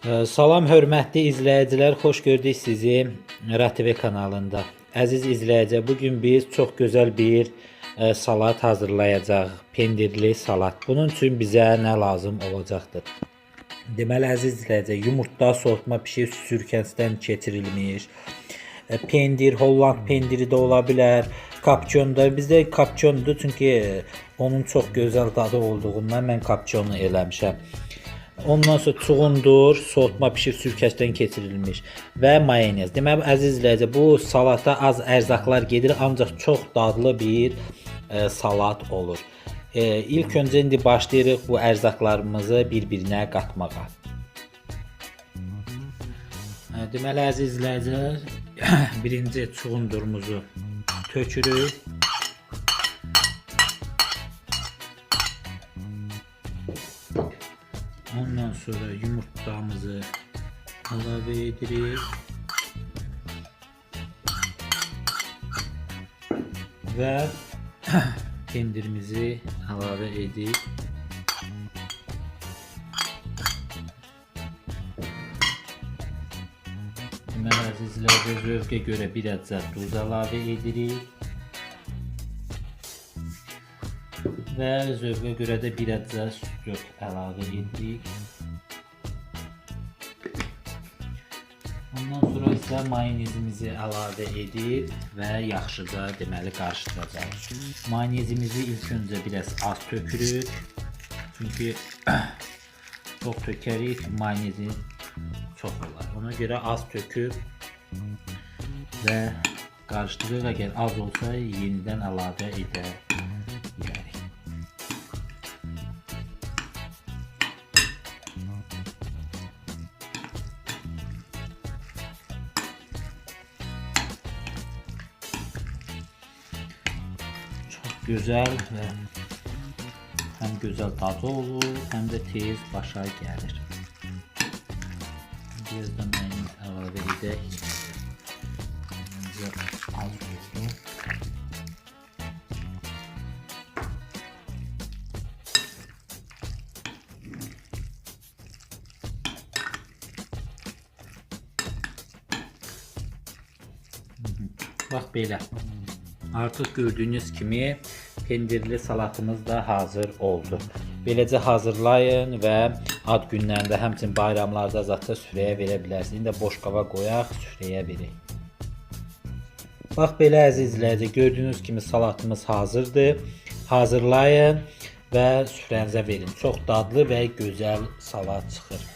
Salam hörmətli izləyicilər, xoş gördük sizi RTV kanalında. Əziz izləyicilər, bugün biz çox gözəl bir salat hazırlayacağıq. Pendirli salat. Bunun üçün bizə nə lazım olacaqdır? Deməli, əziz izləyicilər, yumurta, soğutma pişir sürkəsindən keçirilmiş. Pendir, Holland pendiri də ola bilər. Kapçon da bizdə kapçondur, çünki onun çox gözəl dadı olduğundan mən kapçonu eləmişəm. Ondan sonra çuğundur, soğutma pişir sürkəsindən keçirilmiş və mayonez. Deməli, əziz izləyicilər, bu salata az ərzaqlar gedir, ancaq çox dadlı bir salat olur. İlk öncə indi başlayırıq bu ərzaqlarımızı bir-birinə qatmağa. Deməli, əziz izləyicilər, birinci çuğundurumuzu tökürük. Ondan sonra yumurtamızı əlavə edirik və pendirimizi əlavə edib deməli, əzizlər, zövqə görə bir ədəd duz əlavə edirik və zövqə görə də bir ədəd süt əlavə edirik. Ondan sonra isə mayonezimizi əlavə edib və yaxşıca deməli qarışdıracağıq. Mayonezimizi ilk öncə biraz az tökürük. Çünki çox tökərik, mayonezi çox olar. Ona görə az töküb və qarışdırırıq. Əgər az olsa yenidən əlavə edə bilərik. Güzel ve hem güzel tadı olur, hem de tez başa gəlir. Biraz da mayonez əlavə edək. Az olsun. Bax belə. Artıq gördüyünüz kimi pendirli salatımız da hazır oldu. Beləcə hazırlayın və ad günlərində, həmçinin bayramlarda zətdə süfrəyə verə bilərsiniz. İndi boşqaba qoyaq, süfrəyə verək. Bax belə əziz izləyicilər, gördüyünüz kimi salatımız hazırdır. Hazırlayın və süfrənizə verin. Çox dadlı və gözəl salat çıxır.